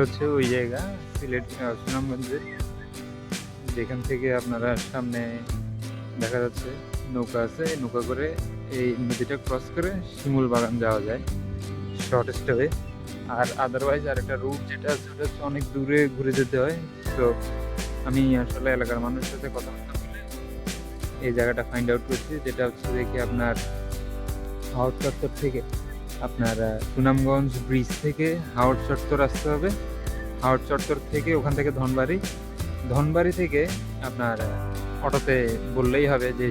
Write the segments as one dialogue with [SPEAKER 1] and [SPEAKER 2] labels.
[SPEAKER 1] হচ্ছে ওই জায়গা সিলেট সুনামগঞ্জে, যেখান থেকে আপনারা সামনে দেখা যাচ্ছে নৌকা আছে, নৌকা করে এই নদীটা ক্রস করে শিমুল বাগান যাওয়া যায় শর্ট স্টপে। আর আদারওয়াইজ আর একটা রুট যেটা আছে ওটা হচ্ছে অনেক দূরে ঘুরে যেতে হয়। তো আমি আসলে এলাকার মানুষের সাথে কথাবার্তা বলে এই জায়গাটা ফাইন্ড আউট করছি, যেটা হচ্ছে দেখি আপনার হাওড় চত্বর থেকে আপনার সুনামগঞ্জ ব্রিজ থেকে হাওড় চত্বর আসতে হবে। হাওড় চত্বর থেকে ওখান থেকে ধনবাড়ি থেকে আপনার অটোতে বললেই হবে যে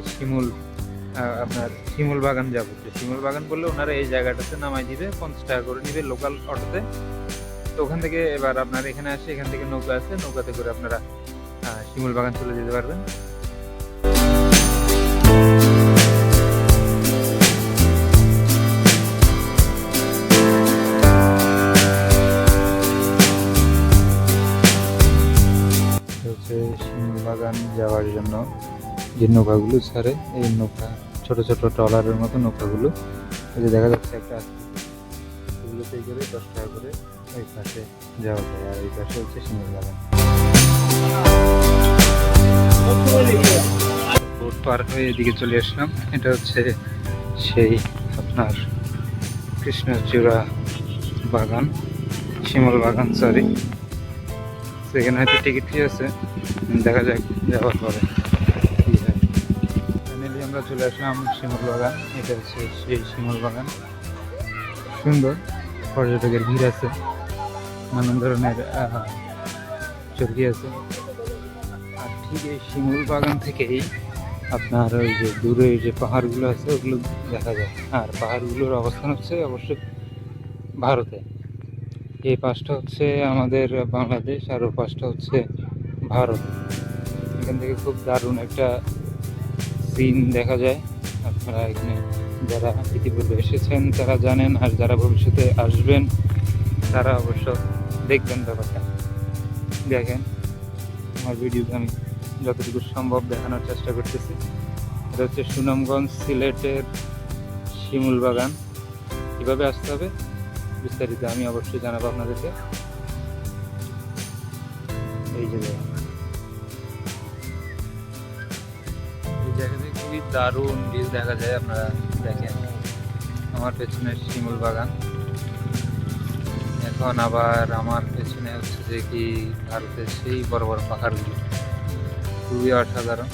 [SPEAKER 1] আপনার শিমুল বাগান যাবো। শিমুল বাগান বললে ওনারা এই জায়গাটাতে নামাই দিবে, 50 টাকা করে নিবে লোকাল অটোতে। তো ওখান থেকে এবার আপনার এখানে আসে, এখান থেকে নৌকা আছে, নৌকাতে করে আপনারা শিমুল বাগান চলে যেতে পারবেন। শিমুল বাগান যাওয়ার জন্য যে নৌকাগুলো ছাড়ে, এই নৌকা ছোট ছোট ট্রলারের মতো নৌকাগুলো, এই যে দেখা যাচ্ছে একটা, এগুলোতে করে 10 টাকা করে ওই পাশে যাওয়া যায়। আর এই পাশে হচ্ছে শিমুল বাগান। বোট পার হয়ে এদিকে চলে আসলাম। এটা হচ্ছে সেই আপনার কৃষ্ণচূড়া বাগান, শিমুল বাগান সরি। সেখানে হয়তো টিকিট ফি আছে, দেখা যাক যাওয়ার পরে কি হয়। ফাইনালি আমরা চলে আসলাম শিমুল বাগান। এটা হচ্ছে সেই শিমুল বাগান, সুন্দর, পর্যটকের ভিড় আছে, নানান ধরনের চরকি আছে। আর ঠিক এই শিমুল বাগান থেকেই আপনার ওই যে দূরে যে পাহাড়গুলো আছে ওগুলো দেখা যায়। আর পাহাড়গুলোর অবস্থান হচ্ছে অবশ্যই ভারতে। এই পাশটা হচ্ছে আমাদের বাংলাদেশ আর ওই পাশটা হচ্ছে ভারত। এখান থেকে খুব দারুণ একটা সিন দেখা যায়। আপনারা এখানে যারা ইতিপূর্বে এসেছেন তারা জানেন, আর যারা ভবিষ্যতে আসবেন তারা অবশ্য দেখবেন ব্যাপারটা। দেখেন আমার ভিডিওতে আমি যতটুকু সম্ভব দেখানোর চেষ্টা করতেছি। এটা হচ্ছে সুনামগঞ্জ সিলেটের শিমুল বাগান। কীভাবে আসতে হবে বিস্তারিত আমি অবশ্যই জানাবো আপনাদেরকে। এই যে এই জায়গাতে খুবই দারুণ ভিউ দেখা যায়। আপনারা দেখেন আমার পেছনে শিমুল বাগান, এখন আবার আমার পেছনে হচ্ছে যে কি ভারতের সেই বড় বড় পাহাড়গুলো, খুবই অসাধারণ।